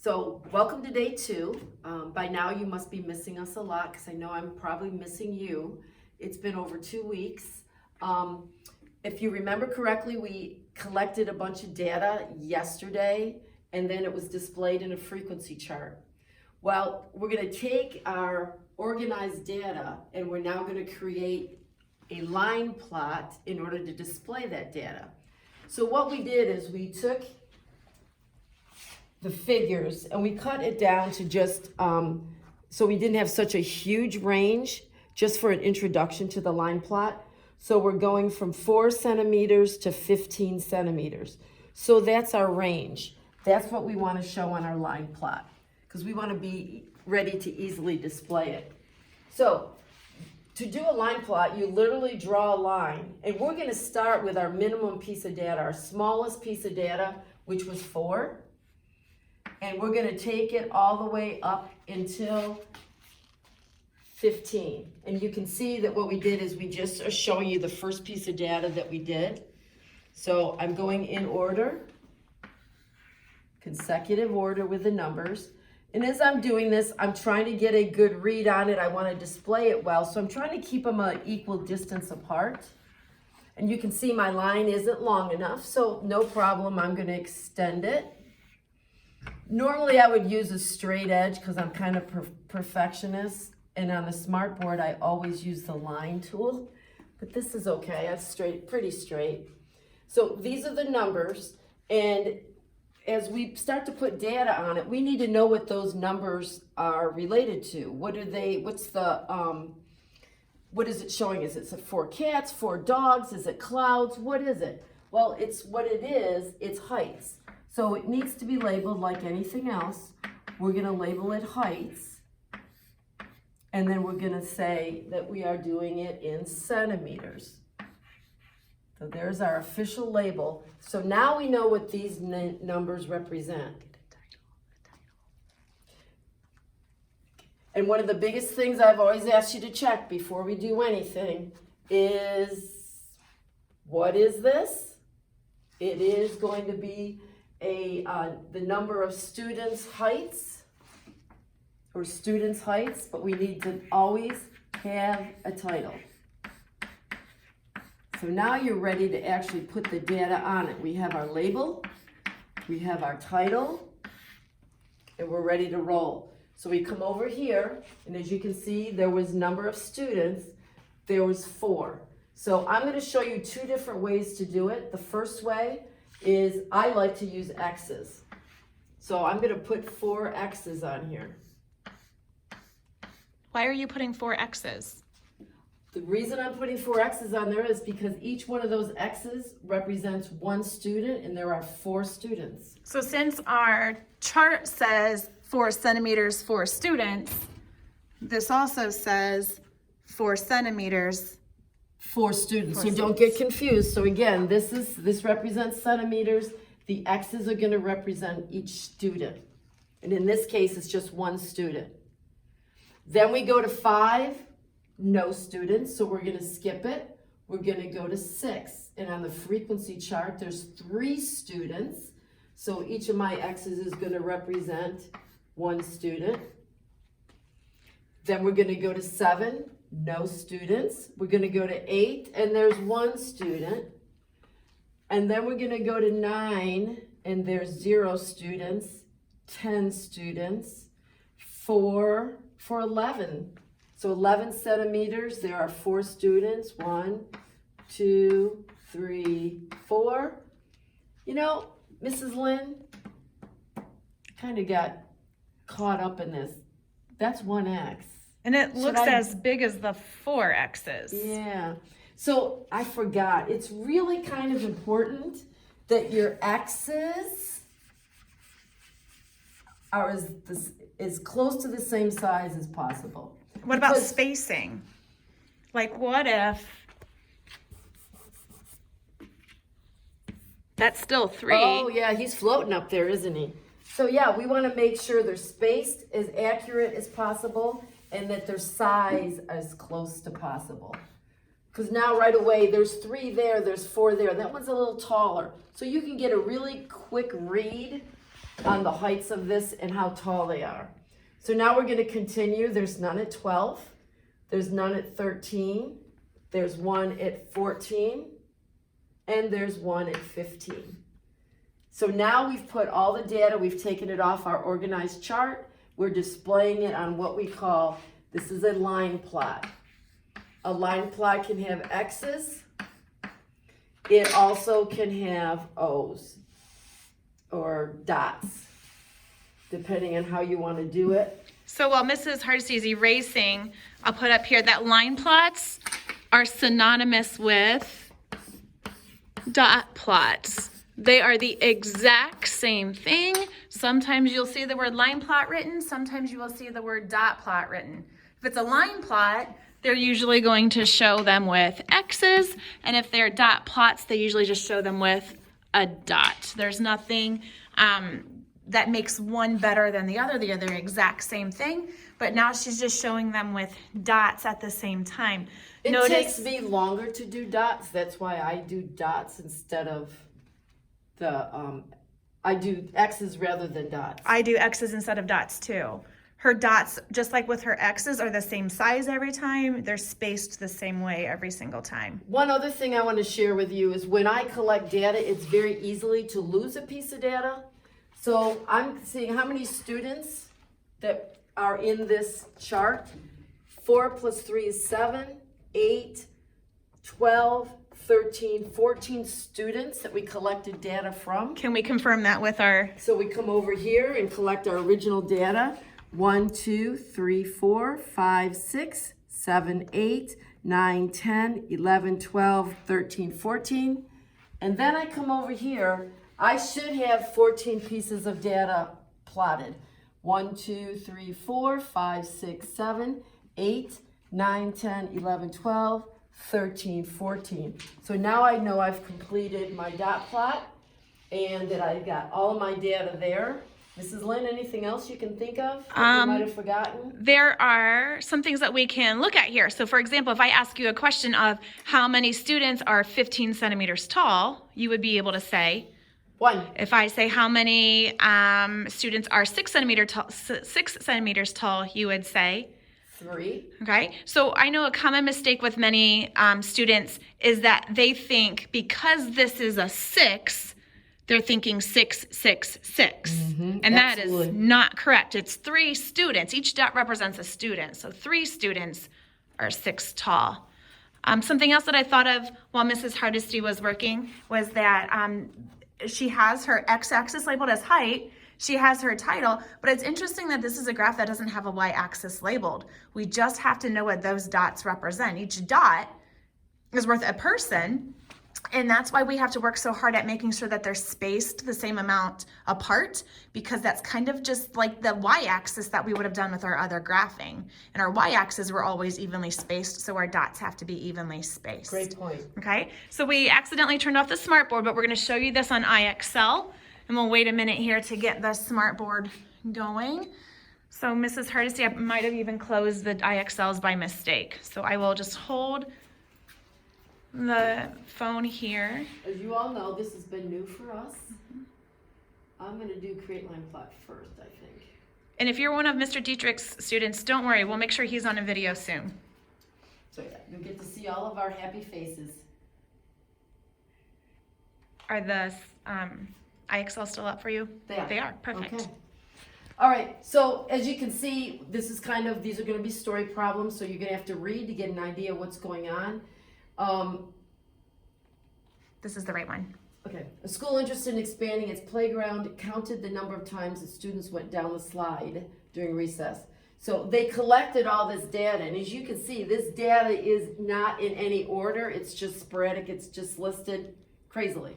So welcome to day 2. By now you must be missing us a lot because I know I'm probably missing you. It's been over 2 weeks. If you remember correctly, we collected a bunch of data yesterday and then it was displayed in a frequency chart. Well, we're going to take our organized data and we're now going to create a line plot in order to display that data. So what we did is we took the figures and we cut it down to just so we didn't have such a huge range, just for an introduction to the line plot. So we're going from 4 centimeters to 15 centimeters. So that's our range. That's what we want to show on our line plot because we want to be ready to easily display it. So to do a line plot, you literally draw a line, and we're going to start with our minimum piece of data, our smallest piece of data, which was 4. And we're going to take it all the way up until 15. And you can see that what we did is we just are showing you the first piece of data that we did. So I'm going in order, consecutive order with the numbers. And as I'm doing this, I'm trying to get a good read on it. I want to display it well. So I'm trying to keep them an equal distance apart. And you can see my line isn't long enough, so no problem. I'm going to extend it. Normally I would use a straight edge because I'm kind of perfectionist, and on the smartboard I always use the line tool, but this is okay. That's straight, pretty straight. So these are the numbers, and as we start to put data on it, we need to know what those numbers are related to. What are they? What's the what is it showing? Is it 4 cats, 4 dogs? Is it clouds? What is it? Well, it's what it is. It's heights. So it needs to be labeled like anything else. We're going to label it heights. And then we're going to say that we are doing it in centimeters. So there's our official label. So now we know what these numbers represent. And one of the biggest things I've always asked you to check before we do anything is, what is this? It is going to be the number of students' heights, or students' heights, but we need to always have a title. So now you're ready to actually put the data on it. We have our label, we have our title, and we're ready to roll. So we come over here, and as you can see, there was number of students, there was 4. So I'm going to show you 2 different ways to do it. The first way is I like to use X's. So I'm going to put 4 X's on here. Why are you putting 4 X's? The reason I'm putting 4 X's on there is because each one of those X's represents 1 student, and there are 4 students. So since our chart says 4 centimeters for students, this also says 4 centimeters 4 students. So students. don't get confused. So again, this represents centimeters. The X's are going to represent each student. And in this case, it's just 1 student. Then we go to 5, no students. So we're going to skip it. We're going to go to 6. And on the frequency chart, there's 3 students. So each of my X's is going to represent 1 student. Then we're going to go to 7. No students. We're going to go to 8, and there's 1 student. And then we're going to go to 9, and there's 0 students, 10 students, 4 for 11. So 11 centimeters, there are 4 students. 1, 2, 3, 4. You know, Mrs. Lynn kind of got caught up in this. That's 1 X. And it looks as big as the 4 X's. Yeah. So I forgot. It's really kind of important that your X's are as close to the same size as possible. What about spacing? Like, what if that's still 3? Oh, yeah, he's floating up there, isn't he? So, yeah, we want to make sure they're spaced as accurate as possible and that their size as close to possible. Because now right away, there's 3 there, there's 4 there. That one's a little taller. So you can get a really quick read on the heights of this and how tall they are. So now we're gonna continue. There's none at 12. There's none at 13. There's one at 14. And there's one at 15. So now we've put all the data, we've taken it off our organized chart. We're displaying it on what we call, this is a line plot. A line plot can have X's. It also can have O's or dots, depending on how you want to do it. So while Mrs. Hardesty is erasing, I'll put up here that line plots are synonymous with dot plots. They are the exact same thing. Sometimes you'll see the word line plot written, sometimes you will see the word dot plot written. If it's a line plot, they're usually going to show them with X's, and if they're dot plots, they usually just show them with a dot. There's nothing that makes one better than the other. They're the exact same thing, but now she's just showing them with dots at the same time. It takes me longer to do dots. That's why I do dots instead of I do X's rather than dots. I do X's instead of dots too. Her dots, just like with her X's, are the same size every time. They're spaced the same way every single time. One other thing I want to share with you is when I collect data, it's very easily to lose a piece of data. So I'm seeing how many students that are in this chart. 4 plus 3 is 7, 8, 12, 13, 14 students that we collected data from. Can we confirm that with our... So we come over here and collect our original data. 1, 2, 3, 4, 5, 6, 7, 8, 9, 10, 11, 12, 13, 14. And then I come over here. I should have 14 pieces of data plotted. 1, 2, 3, 4, 5, 6, 7, 8, 9, 10, 11, 12, 13, 14. So now I know I've completed my dot plot and that I've got all of my data there. Mrs. Lynn, anything else you can think of that you might have forgotten? There are some things that we can look at here. So for example, if I ask you a question of how many students are 15 centimeters tall, you would be able to say 1. If I say how many students are 6 centimeters tall, you would say 3. Okay, so I know a common mistake with many students is that they think because this is a 6, they're thinking 6, 6, 6. And that absolutely. is not correct. It's 3 students. Each dot represents a student. So 3 students are 6 tall. Something else that I thought of while Mrs. Hardesty was working was that she has her x-axis labeled as height. She has her title, but it's interesting that this is a graph that doesn't have a y-axis labeled. We just have to know what those dots represent. Each dot is worth a person, and that's why we have to work so hard at making sure that they're spaced the same amount apart, because that's kind of just like the y-axis that we would have done with our other graphing. And our y-axes were always evenly spaced, so our dots have to be evenly spaced. Great point. Okay, so we accidentally turned off the smartboard, but we're going to show you this on iExcel. And we'll wait a minute here to get the smartboard going. So Mrs. Hardesty, I might have even closed the iExcels by mistake. So I will just hold the phone here. As you all know, this has been new for us. I'm going to do create line plot first, I think. And if you're one of Mr. Dietrich's students, don't worry, we'll make sure he's on a video soon. So yeah, you'll get to see all of our happy faces. Are the iExcel still up for you? They are. They are, perfect. Okay. All right, so as you can see, this is these are going to be story problems, so you're going to have to read to get an idea of what's going on. This is the right one. Okay, a school interested in expanding its playground counted the number of times that students went down the slide during recess. So they collected all this data, and as you can see, this data is not in any order. It's just sporadic. It's just listed crazily.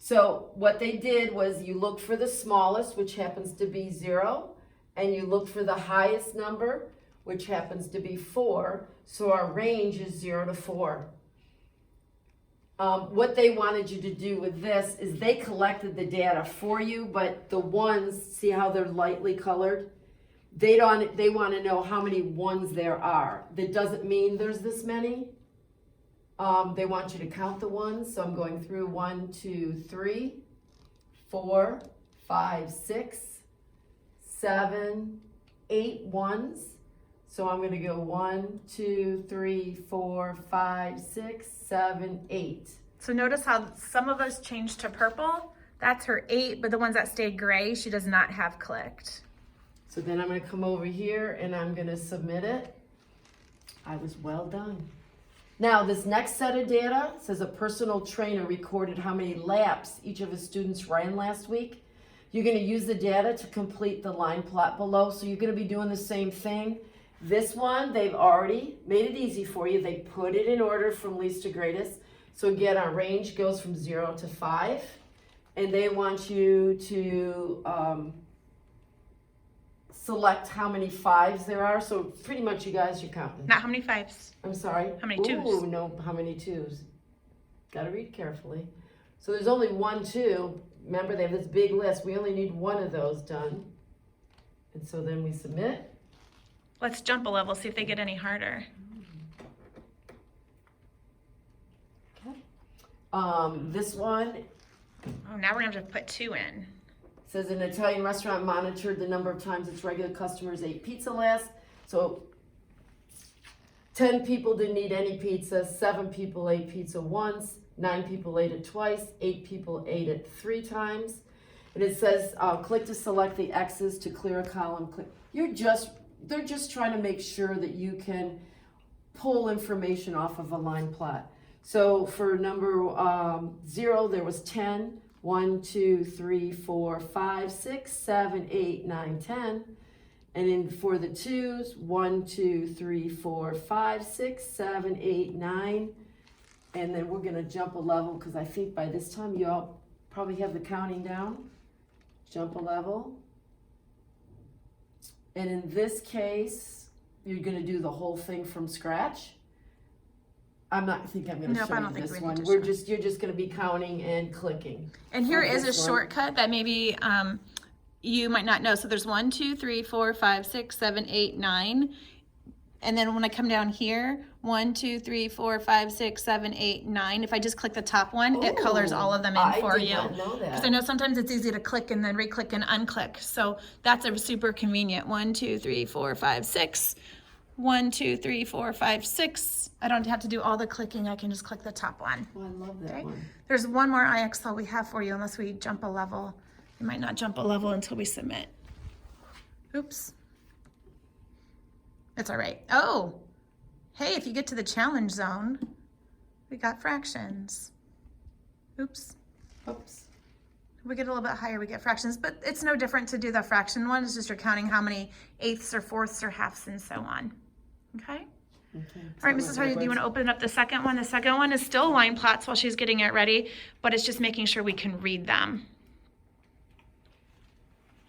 So what they did was you looked for the smallest, which happens to be 0, and you looked for the highest number, which happens to be 4. So our range is 0 to 4. What they wanted you to do with this is they collected the data for you, but the ones, see how they're lightly colored? They want to know how many ones there are. That doesn't mean there's this many. They want you to count the ones, so I'm going through 1, 2, 3, 4, 5, 6, 7, 8 ones. So I'm gonna go 1, 2, 3, 4, 5, 6, 7, 8. So notice how some of us changed to purple. That's her 8, but the ones that stayed gray, she does not have clicked. So then I'm gonna come over here and I'm gonna submit it. I was well done. Now this next set of data says a personal trainer recorded how many laps each of his students ran last week. You're gonna use the data to complete the line plot below. So you're gonna be doing the same thing. This one, they've already made it easy for you. They put it in order from least to greatest. So again, our range goes from 0 to 5. And they want you to select how many 5s there are. So pretty much you guys are counting. Not how many 5s. I'm sorry? How many 2s? Ooh, no, how many 2s? Gotta read carefully. So there's only 1, 2. Remember, they have this big list. We only need 1 of those done. And so then we submit. Let's jump a level, see if they get any harder. Okay. This one Oh, now we're gonna have to put 2 in. says an Italian restaurant monitored the number of times its regular customers ate pizza last. So 10 people didn't eat any pizza, 7 people ate pizza once, 9 people ate it twice, 8 people ate it 3 times. And it says click to select the X's to clear a column. Click. They're just trying to make sure that you can pull information off of a line plot. So for number 0, there was 10. 1, 2, 3, 4, 5, 6, 7, 8, 9, 10. And then for the 2s, 1, 2, 3, 4, 5, 6, 7, 8, 9. And then we're gonna jump a level because I think by this time you all probably have the counting down. Jump a level. And in this case, you're gonna do the whole thing from scratch. I'm not think I'm gonna Nope, I show don't you think this we one. need to You're show. just gonna be counting and clicking. And here on is a this one. shortcut that maybe you might not know. So there's 1, 2, 3, 4, 5, 6, 7, 8, 9. And then when I come down here, 1, 2, 3, 4, 5, 6, 7, 8, 9. If I just click the top one, it colors Ooh, all of them in I for did you. not know that. Because I know sometimes it's easy to click and then re-click and unclick. So that's a super convenient. 1, 2, 3, 4, 5, 6. 1, 2, 3, 4, 5, 6. I don't have to do all the clicking. I can just click the top one. Oh, I love that Okay. one. There's one more IXL we have for you unless we jump a level. We might not jump a level until we submit. Oops. It's all right. Oh, hey, if you get to the challenge zone, we got fractions. Oops. Oops. If we get a little bit higher, we get fractions, but it's no different to do the fraction one. It's just you're counting how many eighths or fourths or halves and so on. Okay? Okay. All right, Mrs. Hardy, do you want to open up the second one? The second one is still line plots while she's getting it ready, but it's just making sure we can read them.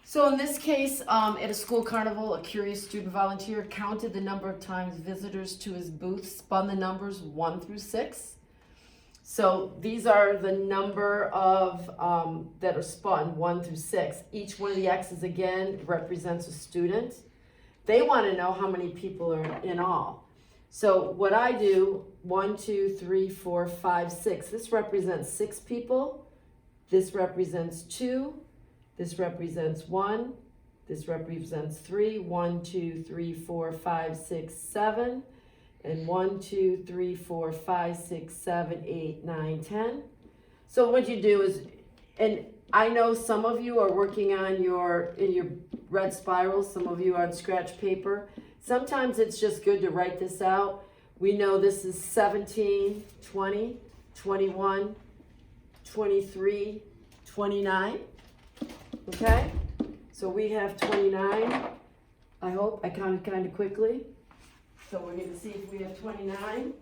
So in this case, at a school carnival, a curious student volunteer counted the number of times visitors to his booth, spun the numbers 1 through 6. So these are the number of that are spun, 1 through 6. Each one of the X's again represents a student. They want to know how many people are in all. So what I do, 1, 2, 3, 4, 5, 6. This represents 6 people. This represents 2. This represents 1. This represents 3. 1, 2, 3, 4, 5, 6, 7. And 1, 2, 3, 4, 5, 6, 7, 8, 9, 10. So what you do is, and I know some of you are working on in your red spirals, some of you are on scratch paper. Sometimes it's just good to write this out. We know this is 17, 20, 21, 23, 29. Okay? So we have 29. I hope I counted kind of quickly. So we're going to see if we have 29.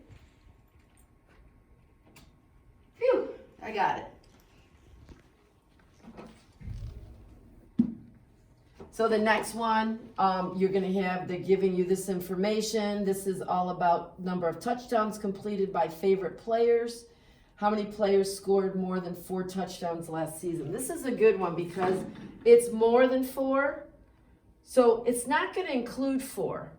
Phew, I got it. So the next one, you're going to have, they're giving you this information. This is all about number of touchdowns completed by favorite players. How many players scored more than 4 touchdowns last season? This is a good one because it's more than 4. So it's not going to include 4.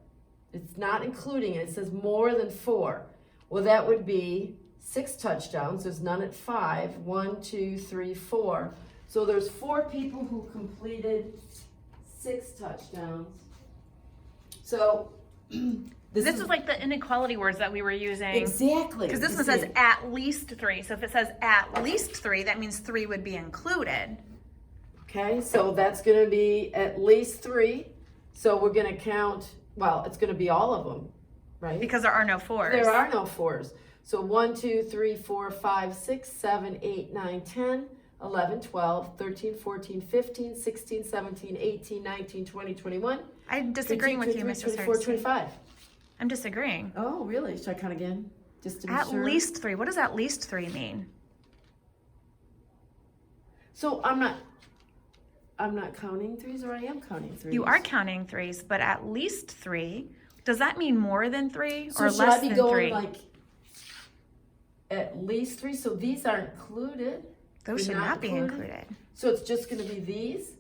It's not including it. It says more than 4. Well, that would be 6 touchdowns. There's none at 5. 1, 2, 3, 4. So there's 4 people who completed 6 touchdowns. So This is like the inequality words that we were using. exactly. Because this one says at least 3. So if it says at least 3, that means 3 would be included. Okay, so that's gonna be at least 3. So we're gonna count, well, it's gonna be all of them, right? Because there are no 4s. There are no 4s. So 1, 2, 3, 4, 5, 6, 7, 8, 9, 10, 11, 12, 13, 14, 15, 16, 17, 18, 19, 20, 21. I'm disagreeing with you, Mrs. 24, Hardesty. 25. I'm disagreeing. Oh, really? Should I count again? Just to be At sure? least 3. What does at least 3 mean? So I'm not counting 3s, or I am counting 3s? You are counting 3s, but at least 3. Does that mean more than 3 So or should less I be than going 3? like at least 3? So these are included. Those They're should not be included. So it's just going to be these.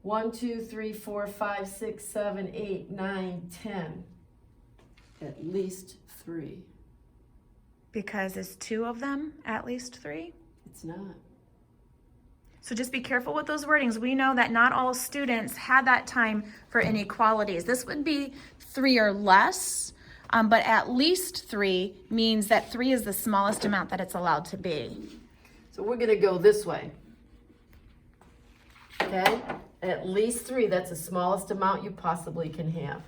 1, 2, 3, 4, 5, 6, 7, 8, 9, 10. At least 3. Because is 2 of them at least 3? It's not. So just be careful with those wordings. We know that not all students had that time for inequalities. This would be 3 or less, but at least 3 means that 3 is the smallest amount that it's allowed to be. So we're going to go this way. Okay? At least 3. That's the smallest amount you possibly can have.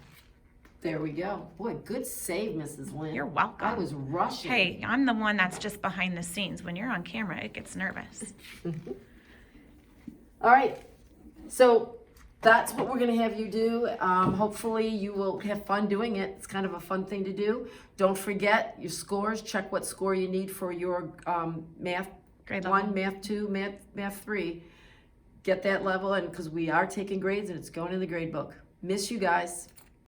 There we go. Boy, good save, Mrs. Lynn. You're welcome. I was rushing. Hey, I'm the one that's just behind the scenes. When you're on camera, it gets nervous. All right. So that's what we're going to have you do. Hopefully you will have fun doing it. It's kind of a fun thing to do. Don't forget your scores. Check what score you need for your math Grade 1, level. math 2, math 3. Get that level, and because we are taking grades and it's going in the grade book. Miss you guys.